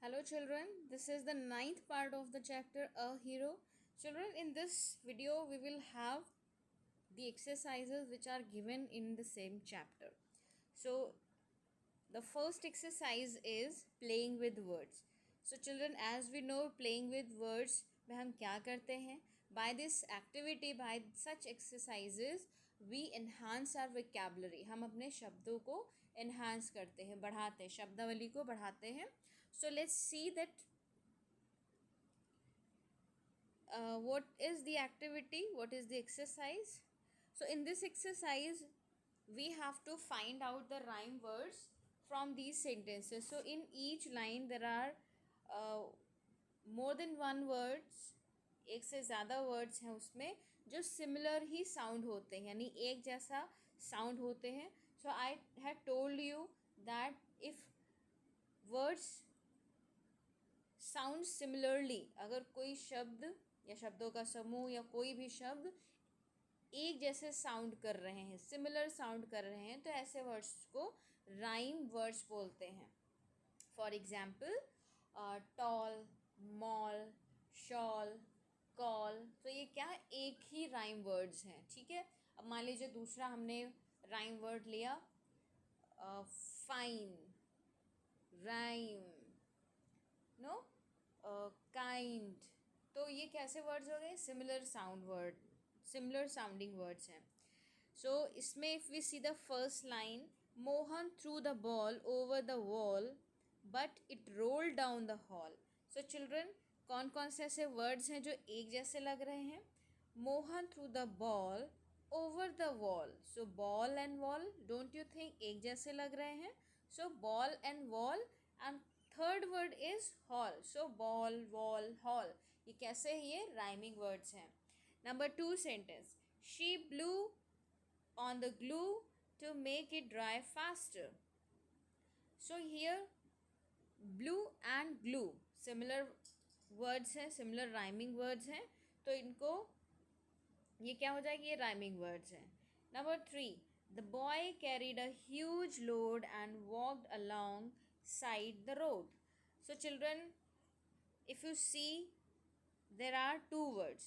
Hello children, this is the ninth part of the chapter A Hero. Children, in this video we will have the exercises which are given in the same chapter. So the first exercise is playing with words. So children, as we know, playing with words में हम क्या करते हैं? By this activity, by such exercises, we enhance our vocabulary. हम अपने शब्दों को enhance करते हैं, बढ़ाते हैं, शब्दावली को बढ़ाते हैं. So let's see that what is the activity, what is the exercise. So in this exercise we have to find out the rhyme words from these sentences. So in each line there are more than one words, एक से ज़्यादा words हैं उसमें जो similar ही sound होते हैं, यानी एक जैसा साउंड होते हैं. So I had told you that if words sound similarly, अगर कोई शब्द या शब्दों का समूह या कोई भी शब्द एक जैसे साउंड कर रहे हैं, सिमिलर साउंड कर रहे हैं, तो ऐसे वर्ड्स को राइम वर्ड्स बोलते हैं. For example tall, mall, shawl, call. तो ये क्या, एक ही राइम वर्ड्स हैं. ठीक है. अब मान लीजिए दूसरा हमने राइम वर्ड लिया, फाइन, राइम, नो, काइंड. तो ये कैसे वर्ड्स हो गए? Similar sound word, similar sounding words हैं. सो इसमें if we see the first line, Mohan threw the ball over the wall but it roll down the hall. So children, कौन कौन से ऐसे वर्ड्स हैं जो एक जैसे लग रहे हैं? Mohan threw the ball over the wall. So ball and wall, don't you think एक जैसे लग रहे हैं? सो ball and wall, and third word is hall. So ball, wall, hall. ये कैसे है? ये राइमिंग वर्ड्स हैं. Number 2 sentence, she blue on the glue to make it dry faster. So here blue and glue similar words हैं, similar rhyming words हैं, तो इनको ये क्या हो जाएगी? ये rhyming words हैं. Number 3, the boy carried a huge load and walked alongside the road. So children, if you see, there are two words,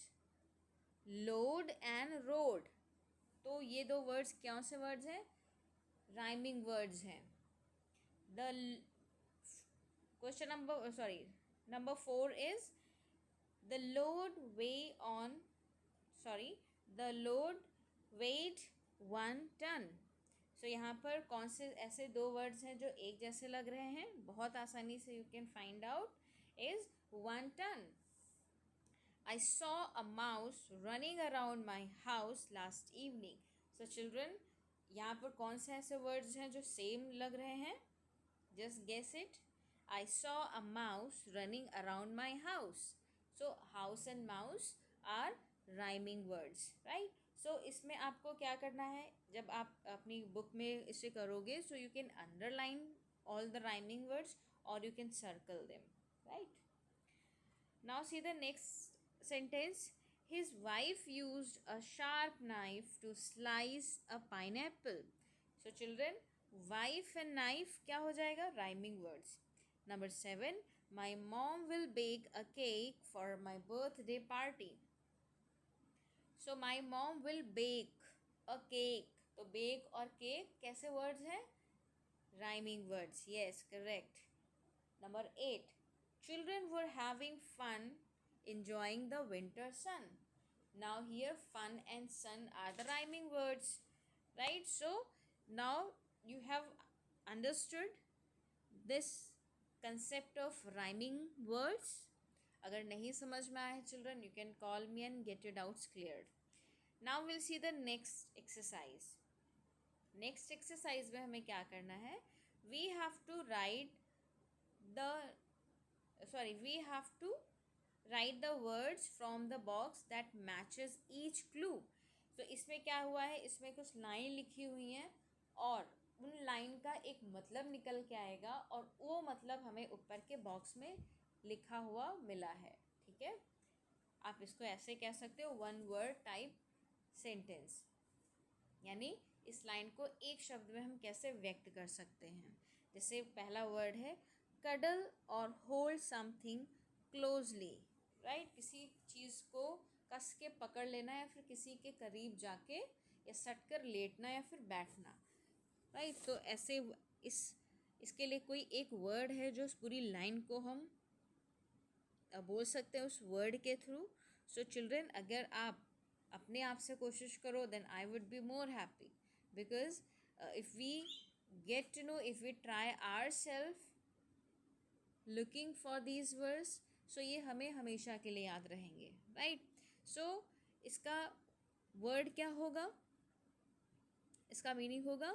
load and road. तो ये दो वर्ड्स कौन से वर्ड्स हैं? राइमिंग वर्ड्स हैं. The question number 4 is the load way on the load weight 1 ton. So यहाँ पर कौन से ऐसे दो वर्ड्स हैं जो एक जैसे लग रहे हैं? बहुत आसानी से you can find out. Is 1 ton. I saw a mouse running around my house last evening. So children, यहाँ पर कौन से ऐसे words हैं जो same लग रहे हैं? Just guess it. I saw a mouse running around my house. So house and mouse are rhyming words, right? So इसमें आपको क्या करना है? जब आप अपनी book में इसे करोगे, so you can underline all the rhyming words or you can circle them, right? Now see the next sentence. His wife used a sharp knife to slice a pineapple. So children, wife and knife क्या हो जाएगा? Rhyming words. Number 7, my mom will bake a cake for my birthday party. So my mom will bake a cake. तो bake और cake कैसे words हैं? Rhyming words. Yes, correct. Number 8, children were having fun enjoying the winter sun. Now here fun and sun are the rhyming words, right? So now you have understood this concept of rhyming words. अगर नहीं समझ में आया है children, you can call me and get your doubts cleared. Now we'll see the next exercise. Next exercise में हमें क्या करना है? We have to write the words from the box that matches each clue. So इसमें क्या हुआ है? इसमें कुछ लाइन लिखी हुई हैं और उन लाइन का एक मतलब निकल के आएगा और वो मतलब हमें ऊपर के बॉक्स में लिखा हुआ मिला है. ठीक है. आप इसको ऐसे कह सकते हो, 1 word टाइप सेंटेंस. यानी इस लाइन को एक शब्द में हम कैसे व्यक्त कर सकते हैं. जैसे पहला वर्ड है cuddle और hold something closely, right? किसी चीज़ को कस के पकड़ लेना या फिर किसी के करीब जाके या सट कर लेटना या फिर बैठना, राइट? तो ऐसे इसके लिए कोई एक वर्ड है जो उस पूरी लाइन को हम बोल सकते हैं उस वर्ड के थ्रू. सो चिल्ड्रन, अगर आप अपने आप से कोशिश करो then I would be more happy, because if we get to know, if we try our self looking for these words, so ये हमें हमेशा के लिए याद रहेंगे, राइट? सो इसका वर्ड क्या होगा? इसका मीनिंग होगा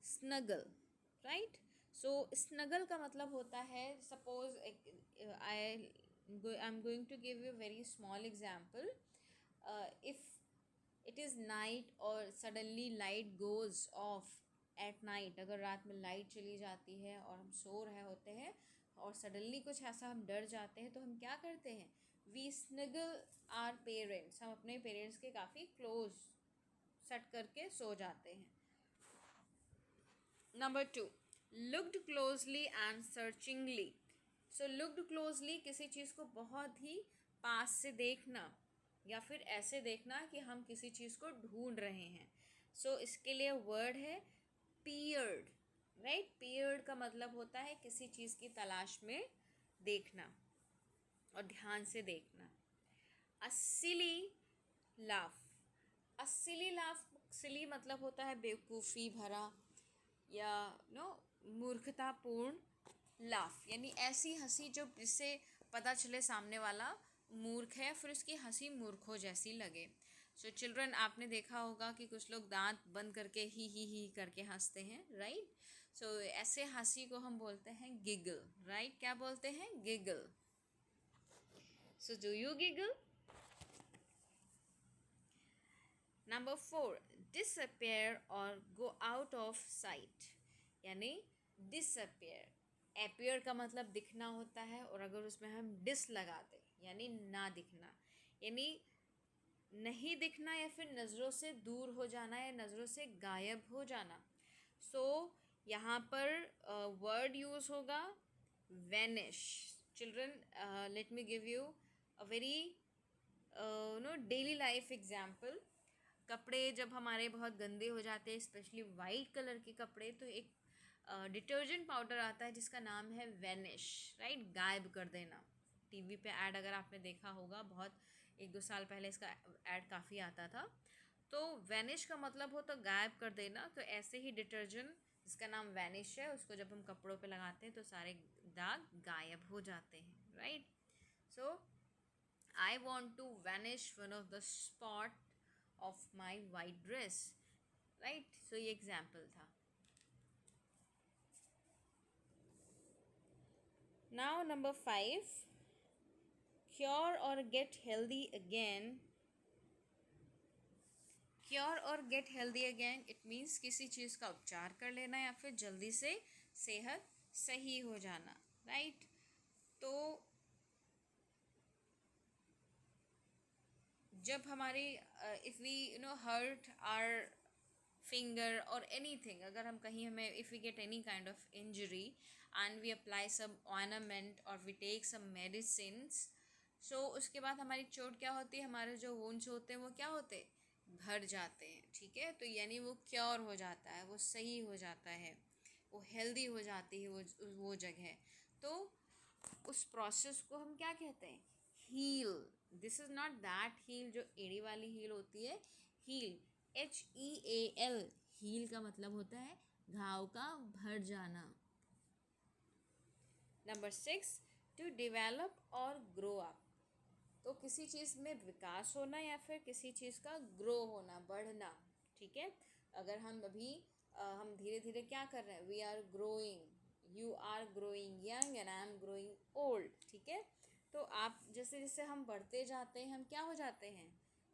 स्नगल, राइट? सो स्नगल का मतलब होता है, suppose I am going to give you very small example. If it is night और suddenly light goes off at night, अगर रात में लाइट चली जाती है और हम सो रहे होते हैं और सडनली कुछ ऐसा हम डर जाते हैं, तो हम क्या करते हैं? वी स्नगल आवर पेरेंट्स, हम अपने पेरेंट्स के काफ़ी क्लोज सट करके सो जाते हैं. Number 2, looked closely and searchingly. So looked closely, किसी चीज़ को बहुत ही पास से देखना या फिर ऐसे देखना कि हम किसी चीज़ को ढूंढ रहे हैं. सो इसके लिए वर्ड है पीयर्ड, राइट? पीयर्ड का मतलब होता है किसी चीज़ की तलाश में देखना और ध्यान से देखना. अ सिली लाफ. अ सिली लाफ, सिली मतलब होता है बेवकूफ़ी भरा या मूर्खतापूर्ण लाफ, यानी ऐसी हंसी जो जिससे पता चले सामने वाला मूर्ख है, फिर उसकी हंसी मूर्खों जैसी लगे. सो चिल्ड्रन, आपने देखा होगा कि कुछ लोग दांत बंद करके ही करके हंसते हैं, राइट? सो ऐसे हंसी को हम बोलते हैं गिगल, राइट? क्या बोलते हैं? Giggle. So do you giggle? Number 4, disappear और go out of sight, यानी disappear. appear का मतलब दिखना होता है, और अगर उसमें हम dis लगा दें यानी ना दिखना, यानी नहीं दिखना या फिर नज़रों से दूर हो जाना या नज़रों से गायब हो जाना. सो यहाँ पर वर्ड यूज़ होगा vanish. Children, let me give you a very daily life example. कपड़े जब हमारे बहुत गंदे हो जाते हैं, स्पेशली वाइट कलर के कपड़े, तो एक डिटर्जेंट पाउडर आता है जिसका नाम है वैनिश, राइट? गायब कर देना. टीवी पे ऐड अगर आपने देखा होगा, बहुत 1-2 साल पहले इसका ऐड काफ़ी आता था. तो वैनिश का मतलब हो तो गायब कर देना. तो ऐसे ही डिटर्जेंट जिसका नाम वैनिश है, उसको जब हम कपड़ों पे लगाते हैं तो सारे दाग गायब हो जाते हैं, right? So I want to vanish one of the spot of my white dress, right? So ये example था. Now number 5, cure or get healthy again. Cure और get healthy again, it means किसी चीज़ का उपचार कर लेना या फिर जल्दी से सेहत सही हो जाना, राइट? तो जब हमारी if we hurt our finger और एनीथिंग, अगर हम कहीं हमें if we get any kind of injury and we apply some ornament और we take some medicines, so उसके बाद हमारी चोट क्या होती है? हमारे जो वुंड्स होते हैं वो क्या होते हैं? भर जाते हैं, ठीक है? तो यानी वो क्योर हो जाता है, वो सही हो जाता है, वो हेल्दी हो जाती है वो जगह. तो उस प्रोसेस को हम क्या कहते हैं? Heal. This is not that heal जो एड़ी वाली हील होती है. Heal, HEAL. हील का मतलब होता है घाव का भर जाना. नंबर 6, टू डेवलप और ग्रो अप. तो किसी चीज़ में विकास होना या फिर किसी चीज़ का ग्रो होना, बढ़ना, ठीक है? अगर हम अभी हम धीरे धीरे क्या कर रहे हैं? We are growing, you are growing young and I am growing old, ठीक है? तो आप जैसे जैसे हम बढ़ते जाते हैं, हम क्या हो जाते हैं?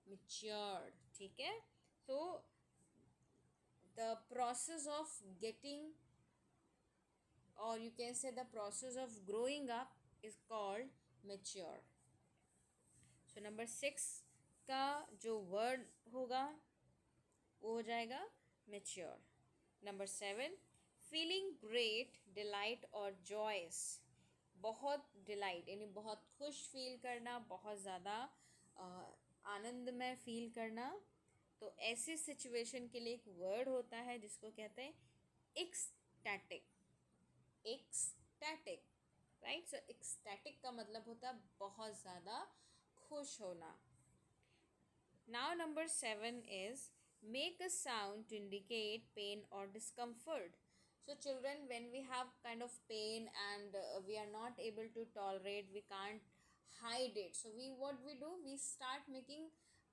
मैच्योर्ड, ठीक है? तो the process of getting, or you can say the process of growing up is called mature. So number 6 का जो word होगा वो हो जाएगा mature. Number 7, feeling great delight और जॉयस, बहुत डिलाइट यानी बहुत खुश फील करना, बहुत ज़्यादा आनंदमय फील करना। तो ऐसी सिचुएशन के लिए एक वर्ड होता है जिसको कहते हैं ecstatic. Ecstatic, right. So ecstatic का मतलब होता है बहुत ज़्यादा खुश होना। Now number 7 is make a sound to indicate pain or discomfort. So children, when we have kind of pain and we are not able to tolerate, we can't hide it, so what we do, we start making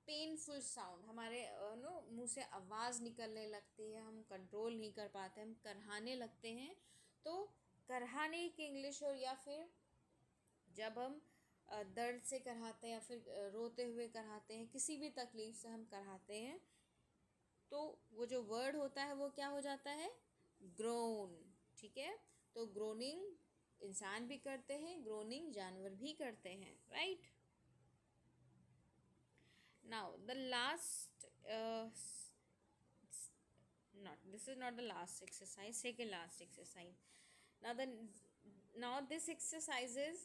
painful sound, हमारे मुंह से आवाज़ निकलने लगती है, हम control नहीं कर पाते, हम करहाने लगते हैं। तो करहाने की इंग्लिश, और या फिर जब हम दर्द से करहाते हैं या फिर रोते हुए करहाते हैं, किसी भी तकलीफ़ से हम करहाते हैं, तो वो जो वर्ड होता है वो क्या हो जाता है, ग्रोन। ठीक है, तो ग्रोनिंग इंसान भी करते हैं, ग्रोनिंग जानवर भी करते हैं, right. Now the last, not this is not the last exercise, second last exercise. Now this exercise is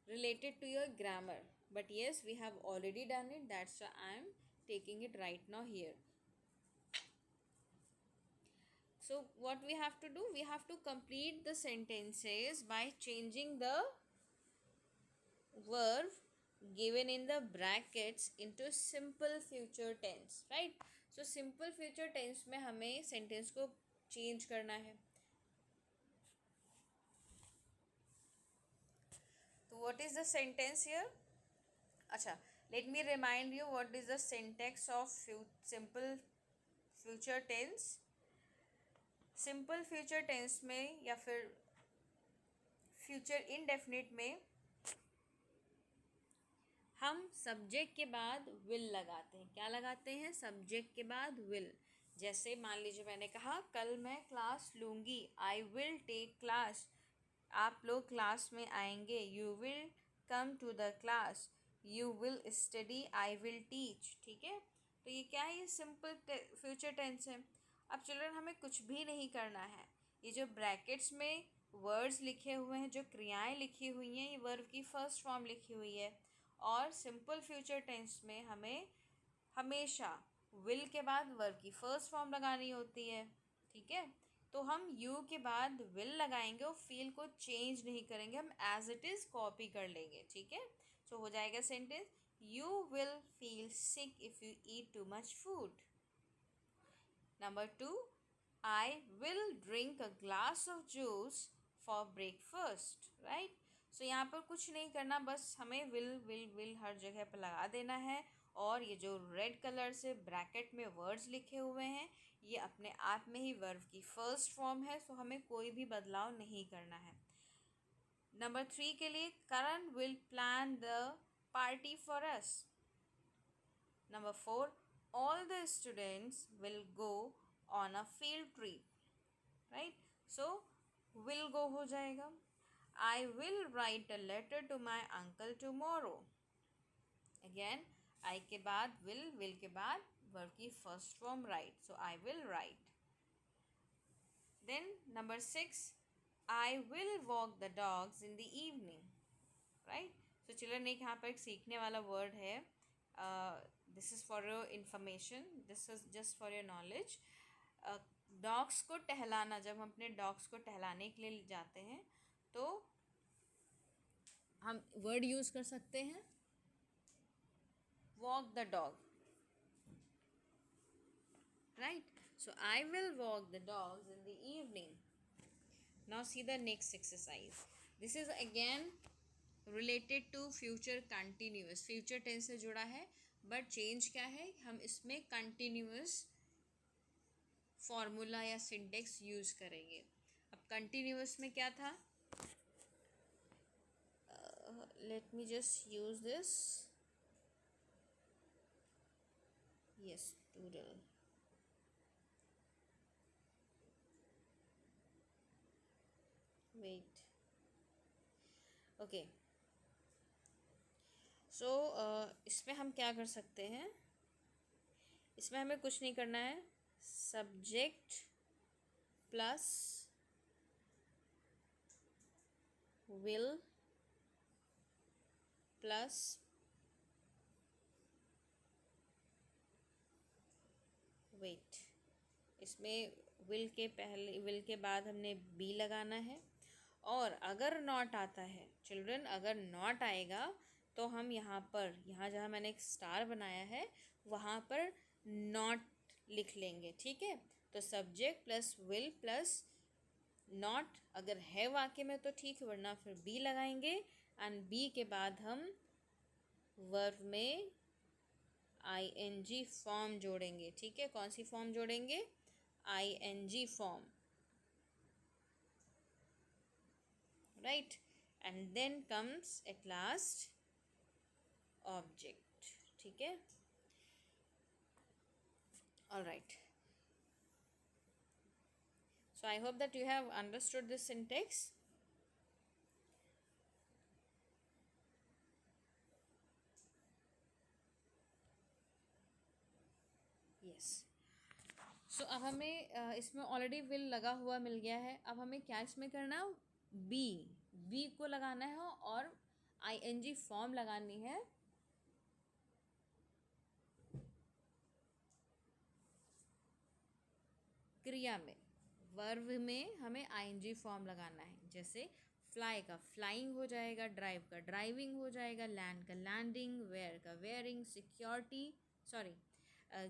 related to your grammar, but yes, we have already done it, that's why I am taking it right now here. So what we have to do, we have to complete the sentences by changing the verb given in the brackets into simple future tense, right? So simple future tense में हमें sentence को change करना है। तो what is the sentence here? अच्छा, let me remind you what is the syntax of simple future tense. Simple future tense में या फिर फ्यूचर इनडेफिनिट में हम सब्जेक्ट के बाद विल लगाते हैं। क्या लगाते हैं? सब्जेक्ट के बाद विल। जैसे मान लीजिए मैंने कहा कल मैं क्लास लूँगी, आई विल टेक क्लास। आप लोग क्लास में आएंगे, you will come to the class. You will study, I will teach. ठीक है, तो ये क्या है? ये सिंपल फ्यूचर टेंस है। अब चिल्ड्रन हमें कुछ भी नहीं करना है, ये जो ब्रैकेट्स में वर्ड्स लिखे हुए हैं, जो क्रियाएं लिखी हुई हैं, ये वर्ब की फर्स्ट फॉर्म लिखी हुई है। और सिंपल फ्यूचर टेंस में हमें हमेशा विल के बाद वर्ब की फर्स्ट फॉर्म लगानी होती है। ठीक है, तो हम यू के बाद विल लगाएंगे और फील को चेंज नहीं करेंगे, हम एज इट इज़ कॉपी कर लेंगे। ठीक है, तो हो जाएगा sentence, you will feel sick if you eat too much food. Number 2, I will drink a glass of juice for breakfast, right. So यहाँ पर कुछ नहीं करना, बस हमें विल हर जगह पर लगा देना है। और ये जो रेड कलर से ब्रैकेट में वर्ड्स लिखे हुए हैं, ये अपने आप में ही वर्ब की फर्स्ट फॉर्म है, सो हमें कोई भी बदलाव नहीं करना है। नंबर 3 के लिए, Karan will plan the party for us. Number 4, all the students will go on a field trip, right? So will go हो जाएगा। I will write a letter to my uncle tomorrow. Again, I के बाद will के बाद verb की first form write, so I will write. Then number 6, I will walk the dogs in the evening, right? So children, एक यहाँ पर एक सीखने वाला word है, this is for your information, this is just for your knowledge. Dogs को टहलाना, जब हम अपने डॉग्स को टहलाने के लिए जाते हैं तो हम वर्ड यूज़ कर सकते हैं walk the dog, right. So I will walk the dogs in the evening. Now see the next exercise. This is again related to future continuous, future tense से जुड़ा है, बट चेंज क्या है, हम इसमें कंटिन्यूअस फॉर्मूला या syntax use करेंगे। अब कंटिन्यूअस में क्या था, let me just use this, yes, toodle. Wait, okay. So इसमें हम क्या कर सकते हैं, इसमें हमें कुछ नहीं करना है, सब्जेक्ट प्लस will प्लस वेट। इसमें विल के बाद हमने बी लगाना है। और अगर नॉट आता है चिल्ड्रन, अगर नॉट आएगा तो हम यहाँ जहाँ मैंने एक स्टार बनाया है वहाँ पर नॉट लिख लेंगे, ठीक है। तो subject plus will plus not अगर है वाक्य में तो ठीक है, वरना फिर बी लगाएंगे। एंड बी के बाद हम वर्ब में आईएनजी फॉर्म जोड़ेंगे, ठीक है। कौन सी फॉर्म जोड़ेंगे? ING form, right. And then comes at last object, ठीक है। All right, so I hope that you have understood this syntax. Yes. So अब हमें इसमें ऑलरेडी विल लगा हुआ मिल गया है। अब हमें क्या इसमें करना है? बी को लगाना है और आईएनजी फॉर्म लगानी है क्रिया में। वर्ब में हमें आईएनजी फॉर्म लगाना है। जैसे फ्लाई का फ्लाइंग हो जाएगा, ड्राइव का ड्राइविंग हो जाएगा, लैंड का लैंडिंग, वेयर का वेयरिंग,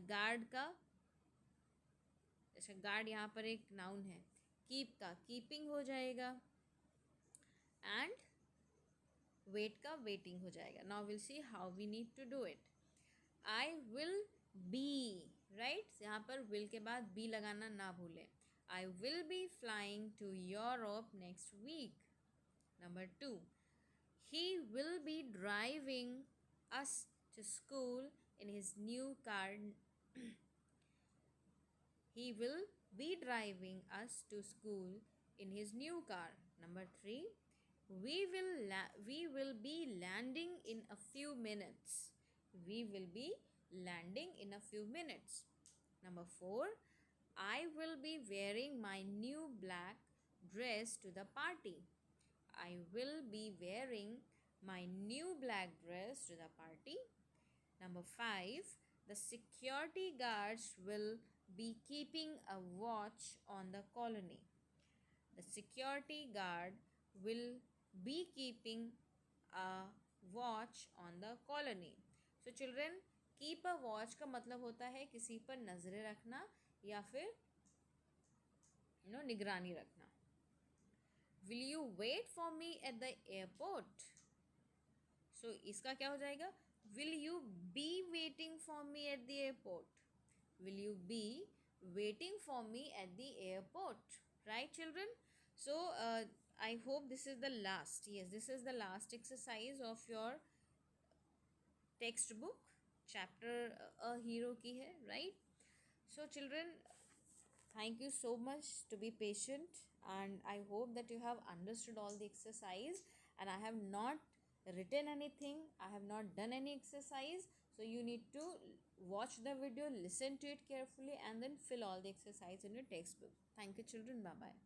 गार्ड का, जैसे गार्ड यहाँ पर एक नाउन है, कीप का कीपिंग हो जाएगा, एंड वेट का वेटिंग हो जाएगा। Now will see how we need to do it. I will be, right, यहाँ पर विल के बाद बी लगाना ना भूलें। I will be flying to Europe next week. Number 2, he will be driving us to school in his new car. He will be driving us to school in his new car. Number 3, we will be landing in a few minutes. We will be landing in a few minutes. Number 4, I will be wearing my new black dress to the party. I will be wearing my new black dress to the party. Number 5, the security guards will be keeping a watch on the colony. The security guard will be keeping a watch on the colony. So children, keep a watch का मतलब होता है किसी पर नज़रें रखना या फिर निगरानी रखना। Will you wait for me at the airport? So इसका क्या हो जाएगा? Will you be waiting for me at the airport? Will you be waiting for me at the airport? Right, children? So I hope this is the last. Yes, this is the last exercise of your textbook. Chapter A Hero की है, right? So children, thank you so much to be patient, and I hope that you have understood all the exercise. And I have not written anything, I have not done any exercise, so you need to watch the video, listen to it carefully, and then fill all the exercise in your textbook. Thank you children, bye bye.